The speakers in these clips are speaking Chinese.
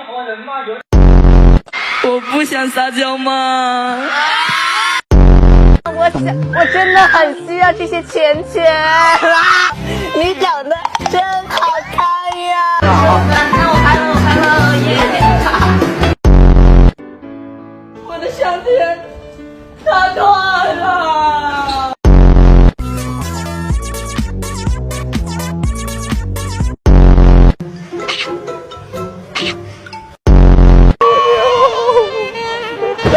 活人吗？有。我不想撒娇吗？我真的很需要这些钱啊！你长得真好看呀！那我拍了，耶！我的项链它断了。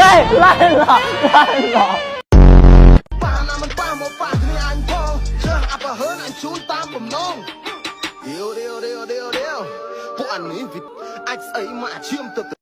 哎，烂了！把那们把我把你安放，这阿爸和俺穷打不弄。丢，不按你 vịt， ai ấy mà chiêm tập